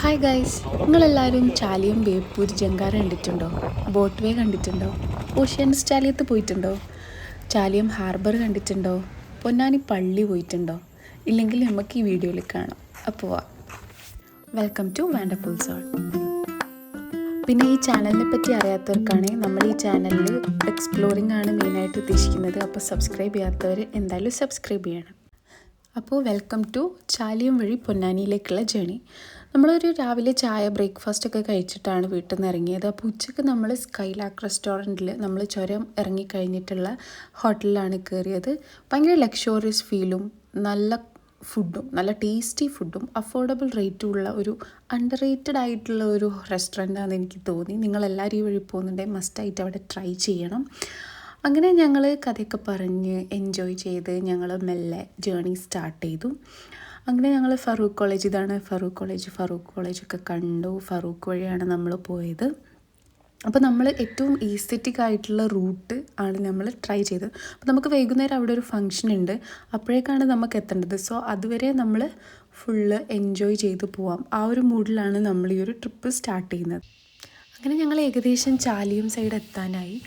Hi guys, നിങ്ങളെല്ലാവരും ചാലിയം ബേപ്പൂർ ജങ്കാർ കണ്ടിട്ടുണ്ടോ? Boat വേ കണ്ടിട്ടുണ്ടോ? ഓഷ്യാൻസ് ചാലിയത്ത് പോയിട്ടുണ്ടോ? ചാലിയം ഹാർബർ കണ്ടിട്ടുണ്ടോ? പൊന്നാനി പള്ളി പോയിട്ടുണ്ടോ? ഇല്ലെങ്കിൽ നമുക്ക് ഈ വീഡിയോയിൽ കാണാം. അപ്പോൾ വെൽക്കം ടു വണ്ടർഫുൾ സോൾ. പിന്നെ ഈ ചാനലിനെ പറ്റി അറിയാത്തവർക്കാണെങ്കിൽ നമ്മൾ ഈ ചാനലിൽ എക്സ്പ്ലോറിംഗ് ആണ് മെയിനായിട്ട് ഉദ്ദേശിക്കുന്നത്. അപ്പോൾ സബ്സ്ക്രൈബ് ചെയ്യാത്തവർ എന്തായാലും സബ്സ്ക്രൈബ് ചെയ്യണം. അപ്പോൾ വെൽക്കം ടു ചാലിയം വഴി പൊന്നാനിയിലേക്കുള്ള ജേണി. നമ്മളൊരു രാവിലെ ചായ ബ്രേക്ക്ഫാസ്റ്റൊക്കെ കഴിച്ചിട്ടാണ് വീട്ടിൽ നിന്ന് ഇറങ്ങിയത്. അപ്പോൾ ഉച്ചയ്ക്ക് നമ്മൾ സ്കൈലാക്ക് റെസ്റ്റോറൻറ്റിൽ നമ്മൾ ചുരം ഇറങ്ങിക്കഴിഞ്ഞിട്ടുള്ള ഹോട്ടലിലാണ് കയറിയത്. ഭയങ്കര ലക്ഷറിയസ് ഫീലും നല്ല ഫുഡും നല്ല ടേസ്റ്റി ഫുഡും അഫോർഡബിൾ റേറ്റും ഉള്ള ഒരു അണ്ടർ റേറ്റഡ് ആയിട്ടുള്ള ഒരു റെസ്റ്റോറൻറ്റാണെന്ന് എനിക്ക് തോന്നി. നിങ്ങളെല്ലാവരും ഈ വഴി പോകുന്നുണ്ടെങ്കിൽ മസ്റ്റായിട്ട് അവിടെ ട്രൈ ചെയ്യണം. അങ്ങനെ ഞങ്ങൾ കഥയൊക്കെ പറഞ്ഞ് എൻജോയ് ചെയ്ത് ഞങ്ങൾ മെല്ലെ ജേണി സ്റ്റാർട്ട് ചെയ്തു. അങ്ങനെ ഞങ്ങൾ ഫറൂഖ് കോളേജ്, ഇതാണ് ഫറൂഖ് കോളേജൊക്കെ കണ്ടു. ഫറൂഖ് വഴിയാണ് നമ്മൾ പോയത്. അപ്പോൾ നമ്മൾ ഏറ്റവും ഈസ്തെറ്റിക് ആയിട്ടുള്ള റൂട്ട് ആണ് നമ്മൾ ട്രൈ ചെയ്തത്. അപ്പോൾ നമുക്ക് വൈകുന്നേരം അവിടെ ഒരു ഫംഗ്ഷൻ ഉണ്ട്, അപ്പോഴേക്കാണ് നമുക്ക് എത്തേണ്ടത്. സോ അതുവരെ നമ്മൾ ഫുള്ള് എൻജോയ് ചെയ്ത് പോവാം, ആ ഒരു മൂഡിലാണ് നമ്മൾ ഈ ഒരു ട്രിപ്പ് സ്റ്റാർട്ട് ചെയ്യുന്നത്. അങ്ങനെ ഞങ്ങൾ ഏകദേശം ചാലിയം സൈഡ് എത്താനായി.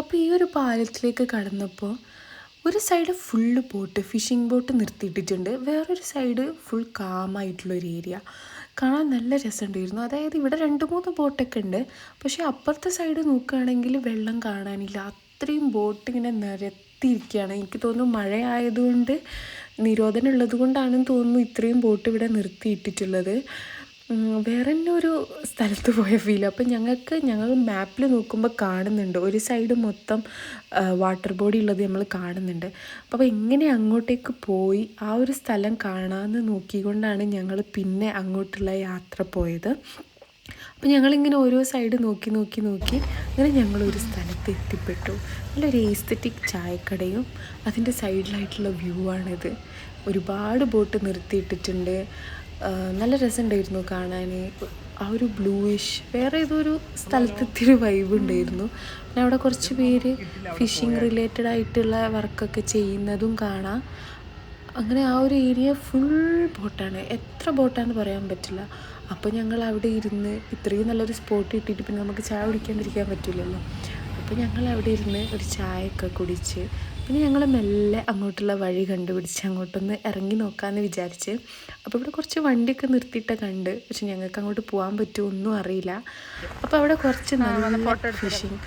അപ്പോൾ ഈ ഒരു പാലത്തിലേക്ക് കടന്നപ്പോൾ ഒരു side full boat, fishing boat നിർത്തിയിട്ടിട്ടുണ്ട്. വേറൊരു സൈഡ് ഫുൾ കാമായിട്ടുള്ളൊരു ഏരിയ. കാണാൻ നല്ല രസമുണ്ടായിരുന്നു. അതായത് ഇവിടെ 2-3 ബോട്ടൊക്കെ ഉണ്ട്, പക്ഷേ അപ്പുറത്തെ സൈഡ് നോക്കുകയാണെങ്കിൽ വെള്ളം കാണാനില്ല. അത്രയും ബോട്ട് ഇങ്ങനെ നിരത്തിയിരിക്കുകയാണ്. എനിക്ക് തോന്നുന്നു മഴയായതുകൊണ്ട്, നിരോധനം ഉള്ളത് കൊണ്ടാണെന്ന് തോന്നുന്നു ഇത്രയും ബോട്ട് ഇവിടെ നിർത്തിയിട്ടിട്ടുള്ളത്. വേറെ തന്നെ ഒരു സ്ഥലത്ത് പോയ ഫീൽ. അപ്പം ഞങ്ങൾ മാപ്പിൽ നോക്കുമ്പോൾ കാണുന്നുണ്ട് ഒരു സൈഡ് മൊത്തം വാട്ടർ ബോഡി ഉള്ളത് നമ്മൾ കാണുന്നുണ്ട്. അപ്പോൾ എങ്ങനെ അങ്ങോട്ടേക്ക് പോയി ആ ഒരു സ്ഥലം കാണാമെന്ന് നോക്കിക്കൊണ്ടാണ് ഞങ്ങൾ പിന്നെ അങ്ങോട്ടുള്ള യാത്ര പോയത്. അപ്പോൾ ഞങ്ങളിങ്ങനെ ഓരോ സൈഡ് നോക്കി അങ്ങനെ ഞങ്ങളൊരു സ്ഥലത്ത് എത്തിപ്പെട്ടു. നല്ലൊരു എസ്തെറ്റിക് ചായക്കടയും അതിൻ്റെ സൈഡിലായിട്ടുള്ള വ്യൂ ആണിത്. ഒരുപാട് ബോട്ട് നിർത്തിയിട്ടിട്ടുണ്ട്. നല്ല രസമുണ്ടായിരുന്നു കാണാൻ. ആ ഒരു ബ്ലൂയിഷ് വേറെ ഏതൊരു സ്ഥലത്തെത്തിയൊരു വൈബ് ഉണ്ടായിരുന്നു. പിന്നെ അവിടെ കുറച്ച് പേര് ഫിഷിംഗ് റിലേറ്റഡ് ആയിട്ടുള്ള വർക്കൊക്കെ ചെയ്യുന്നതും കാണാം. അങ്ങനെ ആ ഒരു ഏരിയ ഫുൾ ബോട്ടാണ്. എത്ര ബോട്ടാണെന്ന് പറയാൻ പറ്റില്ല. അപ്പോൾ ഞങ്ങൾ അവിടെ ഇരുന്ന് ഇത്രയും നല്ലൊരു സ്പോട്ട് കിട്ടിയിട്ട് പിന്നെ നമുക്ക് ചായ കുടിക്കാണ്ടിരിക്കാൻ പറ്റില്ലല്ലോ. അപ്പോൾ ഞങ്ങൾ അവിടെ ഇരുന്ന് ഒരു ചായയൊക്കെ കുടിച്ച് പിന്നെ ഞങ്ങൾ മെല്ലെ അങ്ങോട്ടുള്ള വഴി കണ്ടുപിടിച്ച് അങ്ങോട്ടൊന്ന് ഇറങ്ങി നോക്കാമെന്ന് വിചാരിച്ച്. അപ്പോൾ ഇവിടെ കുറച്ച് വണ്ടിയൊക്കെ നിർത്തിയിട്ട് കണ്ട്, പക്ഷെ ഞങ്ങൾക്ക് അങ്ങോട്ട് പോകാൻ പറ്റുമോ ഒന്നും അറിയില്ല. അപ്പോൾ അവിടെ കുറച്ച് നല്ല ഫിഷിങ്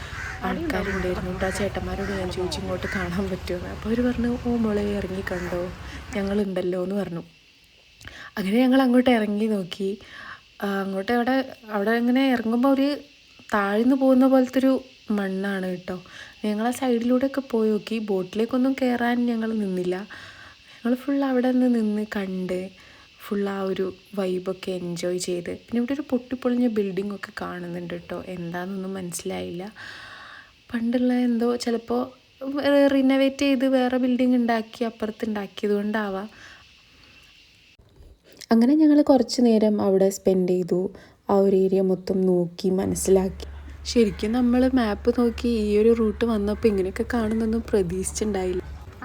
ആൾക്കാരുണ്ടായിരുന്നു. ആ ചേട്ടന്മാരോട് ഞാൻ ചോദിച്ചു ഇങ്ങോട്ട് കാണാൻ പറ്റുമെന്ന്. അപ്പോൾ അവർ പറഞ്ഞു, ഓ മോളെ ഇറങ്ങി കണ്ടോ, ഞങ്ങളുണ്ടല്ലോ എന്ന് പറഞ്ഞു. അങ്ങനെ ഞങ്ങൾ അങ്ങോട്ട് ഇറങ്ങി നോക്കി. അങ്ങോട്ട് അവിടെ ഇങ്ങനെ ഇറങ്ങുമ്പോൾ ഒരു താഴ്ന്നു പോകുന്ന പോലത്തെ ഒരു മണ്ണാണ് കേട്ടോ. ഞങ്ങൾ ആ സൈഡിലൂടെയൊക്കെ പോയി നോക്കി. ബോട്ടിലേക്കൊന്നും കയറാൻ ഞങ്ങൾ നിന്നില്ല. ഞങ്ങൾ ഫുൾ അവിടെ നിന്ന് കണ്ട് ഫുൾ ആ ഒരു വൈബൊക്കെ എൻജോയ് ചെയ്ത്. പിന്നെ ഇവിടെ ഒരു പൊട്ടിപ്പൊളിഞ്ഞ ബിൽഡിങ്ങൊക്കെ കാണുന്നുണ്ട് കേട്ടോ. എന്താണെന്നൊന്നും മനസ്സിലായില്ല. പണ്ടുള്ള എന്തോ ചിലപ്പോൾ റിനോവേറ്റ് ചെയ്ത് വേറെ ബിൽഡിങ് ഉണ്ടാക്കി അപ്പുറത്ത് ഉണ്ടാക്കിയത് കൊണ്ടാവാം. അങ്ങനെ ഞങ്ങൾ കുറച്ച് നേരം അവിടെ സ്പെൻഡ് ചെയ്തു. ആ ഒരു ഏരിയ മൊത്തം നോക്കി മനസ്സിലാക്കി. ശരിക്കും നമ്മൾ മാപ്പ് നോക്കി ഈ ഒരു റൂട്ട് വന്നപ്പോൾ ഇങ്ങനെയൊക്കെ കാണുന്നൊന്നും പ്രതീക്ഷിച്ചിട്ടുണ്ടായില്ല.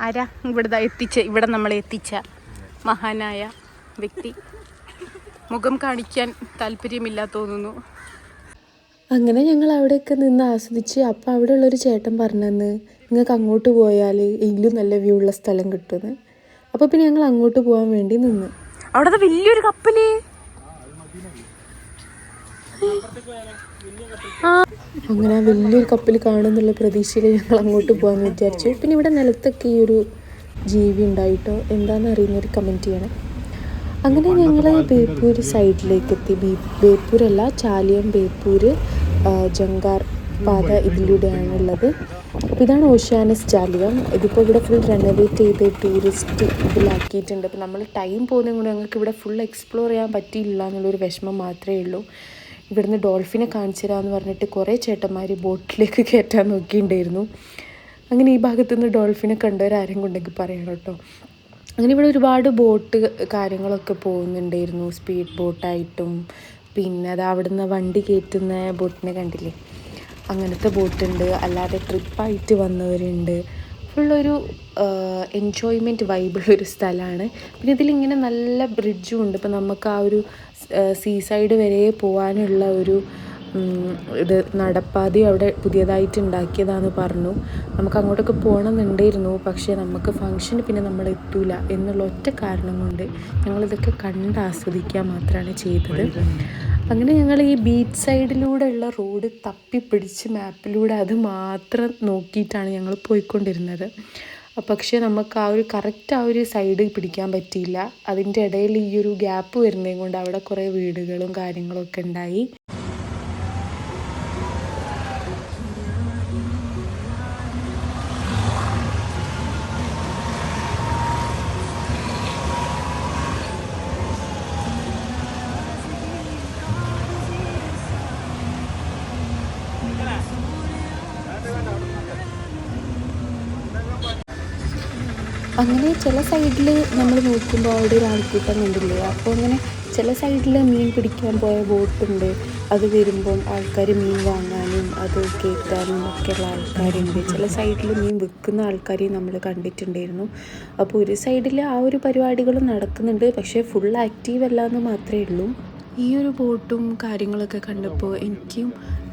ആരാ ഇവിടെ നമ്മളെ എത്തിച്ച മഹാനായ വ്യക്തി മുഖം കാണിക്കാൻ താല്പര്യമില്ല തോന്നുന്നു. അങ്ങനെ ഞങ്ങൾ അവിടെയൊക്കെ നിന്ന് ആസ്വദിച്ച്. അപ്പോൾ അവിടെ ഉള്ളൊരു ചേട്ടൻ പറഞ്ഞെന്ന് നിങ്ങൾക്ക് അങ്ങോട്ട് പോയാൽ ഇതിലും നല്ല വ്യൂ ഉള്ള സ്ഥലം കിട്ടുമെന്ന്. അപ്പോൾ പിന്നെ ഞങ്ങൾ അങ്ങോട്ട് പോകാൻ വേണ്ടി നിന്ന്. അവിടെ വലിയൊരു കപ്പല്, അങ്ങനെ ആ വലിയൊരു കപ്പൽ കാണുമെന്നുള്ള പ്രതീക്ഷയിൽ ഞങ്ങൾ അങ്ങോട്ട് പോകാമെന്ന് വിചാരിച്ചു. പിന്നെ ഇവിടെ നിലത്തൊക്കെ ഈ ഒരു ജീവി ഉണ്ടായിട്ടോ എന്താണെന്ന് അറിയുന്നവർ കമൻറ്റ് ചെയ്യണം. അങ്ങനെ ഞങ്ങൾ ബേപ്പൂർ സൈഡിലേക്ക് എത്തി. ബേപ്പൂരല്ല, ചാലിയം ബേപ്പൂർ ജങ്കാർ പാത ഇതിലൂടെയാണുള്ളത്. അപ്പോൾ ഇതാണ് ഓഷ്യാനസ് ചാലിയം. ഇതിപ്പോൾ ഇവിടെ ഫുൾ റെനോവേറ്റ് ചെയ്ത് ടൂറിസ്റ്റ് ഇതിലാക്കിയിട്ടുണ്ട്. അപ്പോൾ നമ്മൾ ടൈം പോകുന്നതും കൊണ്ട് ഞങ്ങൾക്ക് ഇവിടെ ഫുൾ എക്സ്പ്ലോർ ചെയ്യാൻ പറ്റിയില്ല എന്നുള്ളൊരു വിഷമം മാത്രമേ ഉള്ളൂ. ഇവിടുന്ന് ഡോൾഫിനെ കാണിച്ചു തരാമെന്ന് പറഞ്ഞിട്ട് കുറേ ചേട്ടന്മാർ ബോട്ടിലേക്ക് കയറ്റാൻ നോക്കിയിട്ടുണ്ടായിരുന്നു. അങ്ങനെ ഈ ഭാഗത്തുനിന്ന് ഡോൾഫിനെ കണ്ടവരാരും കൊണ്ടെങ്കിൽ പറയണം കേട്ടോ. അങ്ങനെ ഇവിടെ ഒരുപാട് ബോട്ട് കാര്യങ്ങളൊക്കെ പോകുന്നുണ്ടായിരുന്നു, സ്പീഡ് ബോട്ടായിട്ടും. പിന്നെ അത് അവിടുന്ന് വണ്ടി കയറ്റുന്ന ബോട്ടിനെ കണ്ടില്ലേ, അങ്ങനത്തെ ബോട്ടുണ്ട്. അല്ലാതെ ട്രിപ്പായിട്ട് വന്നവരുണ്ട്. ഫുള്ളൊരു എൻജോയ്മെൻറ്റ് വൈബുള്ളൊരു സ്ഥലമാണ്. പിന്നെ ഇതിലിങ്ങനെ നല്ല ബ്രിഡ്ജും ഉണ്ട്. ഇപ്പോൾ നമുക്ക് ആ ഒരു സീ സൈഡ് വരെ പോകാനുള്ള ഒരു ഇത് നടപ്പാതി അവിടെ പുതിയതായിട്ട് ഉണ്ടാക്കിയതാണെന്ന് പറഞ്ഞു. നമുക്ക് അങ്ങോട്ടൊക്കെ പോകണമെന്നുണ്ടായിരുന്നു, പക്ഷേ നമുക്ക് ഫംഗ്ഷന് പിന്നെ നമ്മൾ എത്തൂല എന്നുള്ള ഒറ്റ കാരണം കൊണ്ട് ഞങ്ങളിതൊക്കെ കണ്ട് ആസ്വദിക്കുക മാത്രമാണ് ചെയ്തത്. അങ്ങനെ ഞങ്ങൾ ഈ ബീച്ച് സൈഡിലൂടെ ഉള്ള റോഡ് തപ്പിപ്പിടിച്ച് മാപ്പിലൂടെ അത് മാത്രം നോക്കിയിട്ടാണ് ഞങ്ങൾ പോയിക്കൊണ്ടിരുന്നത്. പക്ഷേ നമുക്ക് കറക്റ്റ് ആ ഒരു സൈഡ് പിടിക്കാൻ പറ്റിയില്ല. അതിൻ്റെ ഇടയിൽ ഈ ഒരു ഗ്യാപ്പ് വരുന്നതും കൊണ്ട് അവിടെ കുറേ വീടുകളും കാര്യങ്ങളൊക്കെ ഉണ്ടായി. അങ്ങനെ ചില സൈഡിൽ നമ്മൾ നോക്കുമ്പോൾ അവിടെ ഒരു ആൾക്കൂട്ടം കണ്ടില്ലേ, അപ്പോൾ അങ്ങനെ ചില സൈഡിൽ മീൻ പിടിക്കാൻ പോയ ബോട്ടുണ്ട്. അത് വരുമ്പം ആൾക്കാർ മീൻ വാങ്ങാനും അത് കയറ്റാനും ഒക്കെയുള്ള ആൾക്കാരുണ്ട്. ചില സൈഡിൽ മീൻ വിൽക്കുന്ന ആൾക്കാരെയും നമ്മൾ കണ്ടിട്ടുണ്ടായിരുന്നു. അപ്പോൾ ഒരു സൈഡിൽ ആ ഒരു പരിപാടികളും നടക്കുന്നുണ്ട്, പക്ഷേ ഫുൾ ആക്റ്റീവ് അല്ല എന്ന് മാത്രമേ ഉള്ളൂ. ഈ ഒരു ബോട്ടും കാര്യങ്ങളൊക്കെ കണ്ടപ്പോൾ എനിക്കും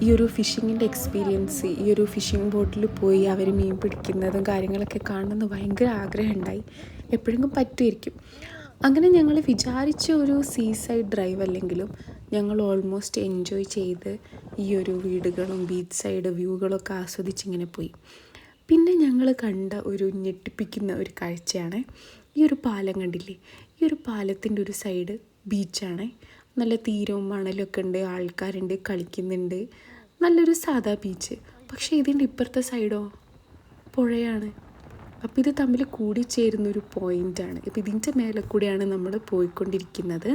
ഈ ഒരു ഫിഷിങ്ങിൻ്റെ എക്സ്പീരിയൻസ്, ഈ ഒരു ഫിഷിംഗ് ബോട്ടിൽ പോയി അവർ മീൻ പിടിക്കുന്നതും കാര്യങ്ങളൊക്കെ കാണണമെന്ന് ഭയങ്കര ആഗ്രഹമുണ്ടായി. എപ്പോഴെങ്കിലും പറ്റുമായിരിക്കും. അങ്ങനെ ഞങ്ങൾ വിചാരിച്ച ഒരു സീ സൈഡ് ഡ്രൈവ് അല്ലെങ്കിലും ഞങ്ങൾ ഓൾമോസ്റ്റ് എൻജോയ് ചെയ്ത് ഈ ഒരു വീടുകളും ബീച്ച് സൈഡ് വ്യൂകളൊക്കെ ആസ്വദിച്ചിങ്ങനെ പോയി. പിന്നെ ഞങ്ങൾ കണ്ട ഒരു ഞെട്ടിപ്പിക്കുന്ന ഒരു കാഴ്ചയാണ് ഈ ഒരു പാലം കണ്ടില്ലേ. ഈ ഒരു പാലത്തിൻ്റെ ഒരു സൈഡ് ബീച്ചാണ്. നല്ല തീരവും മണലൊക്കെ ഉണ്ട്, ആൾക്കാരുണ്ട്, കളിക്കുന്നുണ്ട്. നല്ലൊരു സാധാ ബീച്ച്. പക്ഷേ ഇതിൻ്റെ ഇപ്പുറത്തെ സൈഡോ പുഴയാണ്. അപ്പോൾ ഇത് തമ്മിൽ കൂടിച്ചേരുന്നൊരു പോയിൻ്റാണ്. ഇപ്പോൾ ഇതിൻ്റെ മേലെ കൂടെയാണ് നമ്മൾ പോയിക്കൊണ്ടിരിക്കുന്നത്.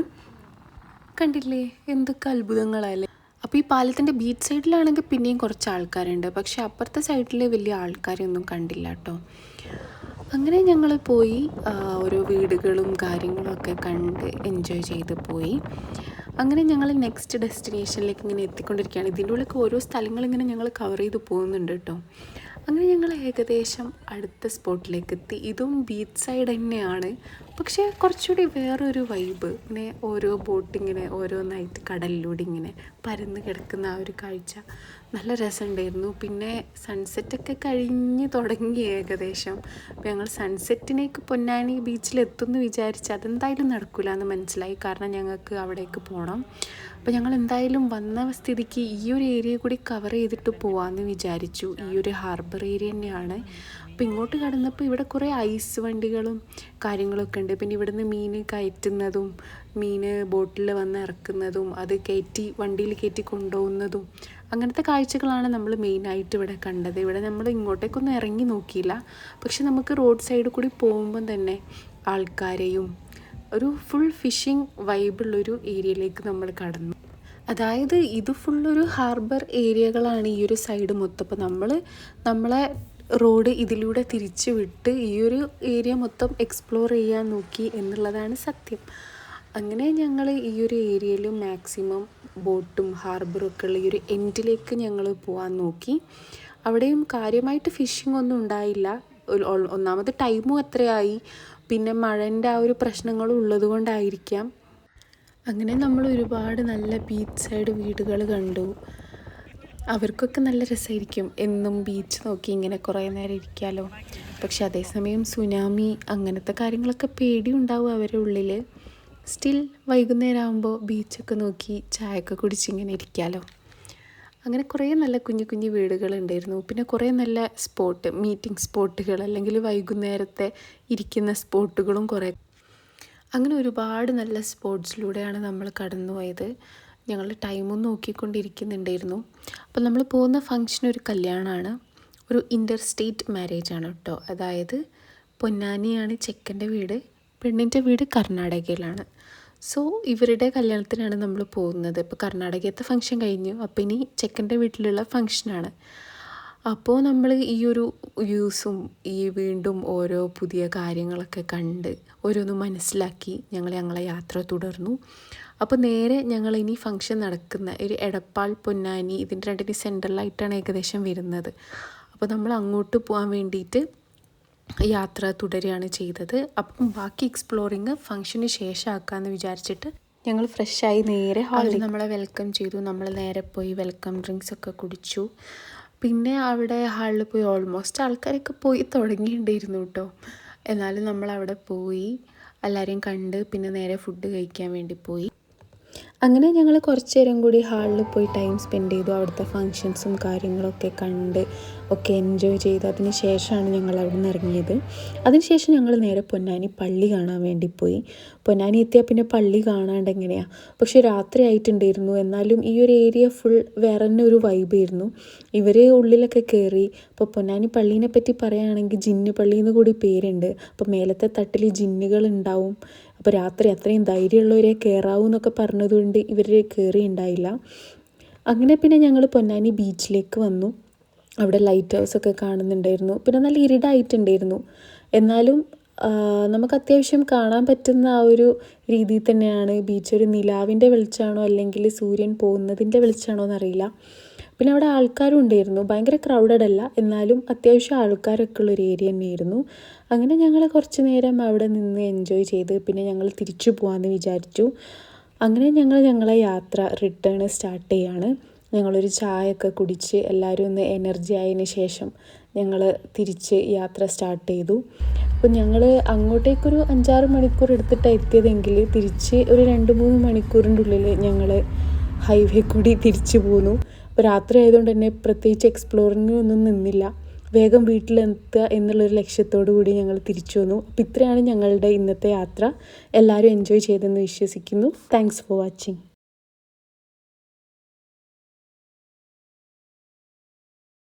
കണ്ടില്ലേ എന്തൊക്കെ അത്ഭുതങ്ങളല്ലേ. അപ്പോൾ ഈ പാലത്തിൻ്റെ ബീച്ച് സൈഡിലാണെങ്കിൽ പിന്നെയും കുറച്ച് ആൾക്കാരുണ്ട്, പക്ഷേ അപ്പുറത്തെ സൈഡിൽ വലിയ ആൾക്കാരൊന്നും കണ്ടില്ല കേട്ടോ. അങ്ങനെ ഞങ്ങൾ പോയി ഓരോ വീടുകളും കാര്യങ്ങളൊക്കെ കണ്ട് എൻജോയ് ചെയ്ത് പോയി. അങ്ങനെ ഞങ്ങൾ നെക്സ്റ്റ് ഡെസ്റ്റിനേഷനിലേക്ക് ഇങ്ങനെ എത്തിക്കൊണ്ടിരിക്കുകയാണ്. ഇതിൻ്റെ ഉള്ളിൽ ഓരോ സ്ഥലങ്ങളിങ്ങനെ ഞങ്ങൾ കവർ ചെയ്ത് പോകുന്നുണ്ട് കേട്ടോ. അങ്ങനെ ഞങ്ങൾ ഏകദേശം അടുത്ത സ്പോട്ടിലേക്ക് എത്തി. ഇതും ബീച്ച് സൈഡ് തന്നെയാണ്, പക്ഷേ കുറച്ചുകൂടി വേറൊരു വൈബ്. ഇങ്ങനെ ഓരോ ബോട്ടിങ്ങനെ ഓരോന്നായിട്ട് കടലിലൂടെ ഇങ്ങനെ പരന്ന് കിടക്കുന്ന ആ ഒരു കാഴ്ച നല്ല രസമുണ്ടായിരുന്നു. പിന്നെ സൺസെറ്റൊക്കെ കഴിഞ്ഞ് തുടങ്ങി ഏകദേശം. അപ്പോൾ ഞങ്ങൾ സൺസെറ്റിനേക്ക് പൊന്നാനി ബീച്ചിലെത്തുമെന്ന് വിചാരിച്ച് അതെന്തായാലും നടക്കില്ല എന്ന് മനസ്സിലായി, കാരണം ഞങ്ങൾക്ക് അവിടേക്ക് പോകണം. അപ്പോൾ ഞങ്ങൾ എന്തായാലും വന്ന സ്ഥിതിക്ക് ഈ ഒരു ഏരിയ കൂടി കവർ ചെയ്തിട്ട് പോകാമെന്ന് വിചാരിച്ചു. ഈ ഒരു ഹാർബർ ഏരിയ തന്നെയാണ്. അപ്പോൾ ഇങ്ങോട്ട് കടന്നപ്പോൾ ഇവിടെ കുറേ ഐസ് വണ്ടികളും കാര്യങ്ങളൊക്കെ ഉണ്ട്. പിന്നെ ഇവിടുന്ന് മീൻ കയറ്റുന്നതും മീൻ ബോട്ടിൽ വന്ന് ഇറക്കുന്നതും അത് വണ്ടിയിൽ കയറ്റി കൊണ്ടുപോകുന്നതും അങ്ങനത്തെ കാഴ്ചകളാണ് നമ്മൾ മെയിനായിട്ട് ഇവിടെ കണ്ടത്. ഇവിടെ നമ്മൾ ഇങ്ങോട്ടേക്കൊന്നും ഇറങ്ങി നോക്കിയില്ല, പക്ഷെ നമുക്ക് റോഡ് സൈഡിൽ കൂടി പോകുമ്പം തന്നെ ആൾക്കാരെയും ഒരു ഫുൾ ഫിഷിംഗ് വൈബുള്ളൊരു ഏരിയയിലേക്ക് നമ്മൾ കടന്നു. അതായത് ഇത് ഫുള്ളൊരു ഹാർബർ ഏരിയകളാണ് ഈ ഒരു സൈഡ് മൊത്തം. അപ്പോൾ നമ്മളെ റോഡ് ഇതിലൂടെ തിരിച്ചു വിട്ട് ഈ ഒരു ഏരിയ മൊത്തം എക്സ്പ്ലോർ ചെയ്യാൻ നോക്കി എന്നുള്ളതാണ് സത്യം. അങ്ങനെ ഞങ്ങൾ ഈ ഒരു ഏരിയയിൽ മാക്സിമം ബോട്ടും ഹാർബറും ഒക്കെ ഉള്ള ഈ ഒരു എൻഡിലേക്ക് ഞങ്ങൾ പോകാൻ നോക്കി. അവിടെയും കാര്യമായിട്ട് ഫിഷിംഗ് ഒന്നും ഉണ്ടായില്ല. ഒന്നാമത് ടൈമും അത്രയായി, പിന്നെ മഴൻ്റെ ആ ഒരു പ്രശ്നങ്ങളും ഉള്ളത് കൊണ്ടായിരിക്കാം. അങ്ങനെ നമ്മൾ ഒരുപാട് നല്ല ബീച്ച് സൈഡ് വീടുകൾ കണ്ടു. അവർക്കൊക്കെ നല്ല രസമായിരിക്കും എന്നും ബീച്ച് നോക്കി ഇങ്ങനെ കുറേ നേരം ഇരിക്കാമല്ലോ. പക്ഷെ അതേസമയം സുനാമി അങ്ങനത്തെ കാര്യങ്ങളൊക്കെ പേടിയുണ്ടാവും അവരുടെ ഉള്ളിൽ. സ്റ്റിൽ വൈകുന്നേരം ആകുമ്പോൾ ബീച്ചൊക്കെ നോക്കി ചായയൊക്കെ കുടിച്ചിങ്ങനെ ഇരിക്കാമല്ലോ. അങ്ങനെ കുറേ നല്ല കുഞ്ഞു കുഞ്ഞു വീടുകളുണ്ടായിരുന്നു. പിന്നെ കുറേ നല്ല മീറ്റിംഗ് സ്പോട്ടുകൾ അല്ലെങ്കിൽ വൈകുന്നേരത്തെ ഇരിക്കുന്ന സ്പോട്ടുകളും കുറേ. അങ്ങനെ ഒരുപാട് നല്ല സ്പോട്സിലൂടെയാണ് നമ്മൾ കടന്നുപോയത്. ഞങ്ങൾ ടൈമും നോക്കിക്കൊണ്ടിരിക്കുന്നുണ്ടായിരുന്നു. അപ്പോൾ നമ്മൾ പോകുന്ന ഫംഗ്ഷൻ ഒരു കല്യാണമാണ്, ഒരു ഇൻ്റർ സ്റ്റേറ്റ് മാരേജാണ് കേട്ടോ. അതായത് പൊന്നാനിയാണ് ചെക്കൻ്റെ വീട്, പെണ്ണിൻ്റെ വീട് കർണാടകയിലാണ്. സോ ഇവരുടെ കല്യാണത്തിനാണ് നമ്മൾ പോകുന്നത്. ഇപ്പോൾ കർണാടകത്തെ ഫംഗ്ഷൻ കഴിഞ്ഞു, അപ്പോൾ ഇനി ചെക്കൻ്റെ വീട്ടിലുള്ള ഫംഗ്ഷനാണ്. അപ്പോൾ നമ്മൾ ഈ ഒരു വ്യൂസും വീണ്ടും ഓരോ പുതിയ കാര്യങ്ങളൊക്കെ കണ്ട് ഓരോന്ന് മനസ്സിലാക്കി ഞങ്ങളെ യാത്ര തുടർന്നു. അപ്പോൾ നേരെ ഞങ്ങൾ ഇനി ഫംഗ്ഷൻ നടക്കുന്ന ഒരു എടപ്പാൾ പൊന്നാനി ഇതിൻ്റെ രണ്ടിന് സെൻട്രലായിട്ടാണ് ഏകദേശം വരുന്നത്. അപ്പോൾ നമ്മൾ അങ്ങോട്ട് പോകാൻ വേണ്ടിയിട്ട് യാത്ര തുടരുകയാണ് ചെയ്തത്. അപ്പം ബാക്കി എക്സ്പ്ലോറിങ് ഫംഗ്ഷന് ശേഷം ആക്കാമെന്ന് വിചാരിച്ചിട്ട് ഞങ്ങൾ ഫ്രഷായി നേരെ ഹാളിൽ നമ്മളെ വെൽക്കം ചെയ്തു. നമ്മൾ നേരെ പോയി വെൽക്കം ഡ്രിങ്ക്സ് ഒക്കെ കുടിച്ചു. പിന്നെ അവിടെ ഹാളിൽ പോയി ഓൾമോസ്റ്റ് ആൾക്കാരൊക്കെ പോയി തുടങ്ങിയിട്ടുണ്ടായിരുന്നു കേട്ടോ. എന്നാലും നമ്മളവിടെ പോയി എല്ലാവരെയും കണ്ട് പിന്നെ നേരെ ഫുഡ് കഴിക്കാൻ വേണ്ടി പോയി. അങ്ങനെ ഞങ്ങൾ കുറച്ച് നേരം കൂടി ഹാളിൽ പോയി ടൈം സ്പെൻഡ് ചെയ്തു. അവിടുത്തെ ഫങ്ഷൻസും കാര്യങ്ങളൊക്കെ കണ്ട് ഒക്കെ എൻജോയ് ചെയ്ത് അതിന് ശേഷമാണ് ഞങ്ങൾ അവിടെ നിന്ന് ഇറങ്ങിയത്. അതിനുശേഷം ഞങ്ങൾ നേരെ പൊന്നാനി പള്ളി കാണാൻ വേണ്ടി പോയി. പൊന്നാനി എത്തിയാൽ പിന്നെ പള്ളി കാണാണ്ട് എങ്ങനെയാണ്, പക്ഷേ രാത്രി ആയിട്ടുണ്ടായിരുന്നു. എന്നാലും ഈ ഒരു ഏരിയ ഫുൾ വേറെ തന്നെ ഒരു വൈബായിരുന്നു. ഇവർ ഉള്ളിലൊക്കെ കയറി. ഇപ്പോൾ പൊന്നാനി പള്ളീനെ പറ്റി പറയുകയാണെങ്കിൽ ജിന്ന് പള്ളി എന്ന് കൂടി പേരുണ്ട്. അപ്പോൾ മേലത്തെ തട്ടിൽ ജിന്നുകൾ ഉണ്ടാവും. അപ്പോൾ രാത്രി അത്രയും ധൈര്യമുള്ളവരെ കയറാവൂ എന്നൊക്കെ പറഞ്ഞതുകൊണ്ട് ഇവർ കയറിയുണ്ടായില്ല. അങ്ങനെ പിന്നെ ഞങ്ങൾ പൊന്നാനി ബീച്ചിലേക്ക് വന്നു. അവിടെ ലൈറ്റ് ഹൗസൊക്കെ കാണുന്നുണ്ടായിരുന്നു. പിന്നെ നല്ല ഇരുടായിട്ടുണ്ടായിരുന്നു. എന്നാലും നമുക്ക് അത്യാവശ്യം കാണാൻ പറ്റുന്ന ആ ഒരു രീതിയിൽ തന്നെയാണ് ബീച്ച്. ഒരു നിലാവിൻ്റെ വെളിച്ചമാണോ അല്ലെങ്കിൽ സൂര്യൻ പോകുന്നതിൻ്റെ വെളിച്ചമാണോ എന്നറിയില്ല. പിന്നെ അവിടെ ആൾക്കാരും ഉണ്ടായിരുന്നു. ഭയങ്കര ക്രൗഡഡ് അല്ല, എന്നാലും അത്യാവശ്യം ആൾക്കാരൊക്കെ ഉള്ളൊരു ഏരിയ തന്നെയായിരുന്നു. അങ്ങനെ ഞങ്ങൾ കുറച്ച് നേരം അവിടെ നിന്ന് എൻജോയ് ചെയ്ത് പിന്നെ ഞങ്ങൾ തിരിച്ചു പോകാമെന്ന് വിചാരിച്ചു. അങ്ങനെ ഞങ്ങളെ യാത്ര റിട്ടേൺ സ്റ്റാർട്ട് ചെയ്യാണ്. ഞങ്ങളൊരു ചായയൊക്കെ കുടിച്ച് എല്ലാവരും ഒന്ന് എനർജി ആയതിന് ശേഷം ഞങ്ങൾ തിരിച്ച് യാത്ര സ്റ്റാർട്ട് ചെയ്തു. അപ്പോൾ ഞങ്ങൾ അങ്ങോട്ടേക്കൊരു 5-6 മണിക്കൂർ എടുത്തിട്ടാണ് എത്തിയതെങ്കിൽ തിരിച്ച് ഒരു 2-3 മണിക്കൂറിൻ്റെ ഉള്ളിൽ ഞങ്ങൾ ഹൈവേ കൂടി തിരിച്ചു പോന്നു. അപ്പോൾ രാത്രി ആയതുകൊണ്ട് തന്നെ പ്രത്യേകിച്ച് എക്സ്പ്ലോറിങ്ങിനൊന്നും നിന്നില്ല. വേഗം വീട്ടിലെത്തുക എന്നുള്ളൊരു ലക്ഷ്യത്തോടു കൂടി ഞങ്ങൾ തിരിച്ചു വന്നു. അപ്പോൾ ഇത്രയാണ് ഞങ്ങളുടെ ഇന്നത്തെ യാത്ര. എല്ലാവരും എൻജോയ് ചെയ്തെന്ന് വിശ്വസിക്കുന്നു. Thanks for watching.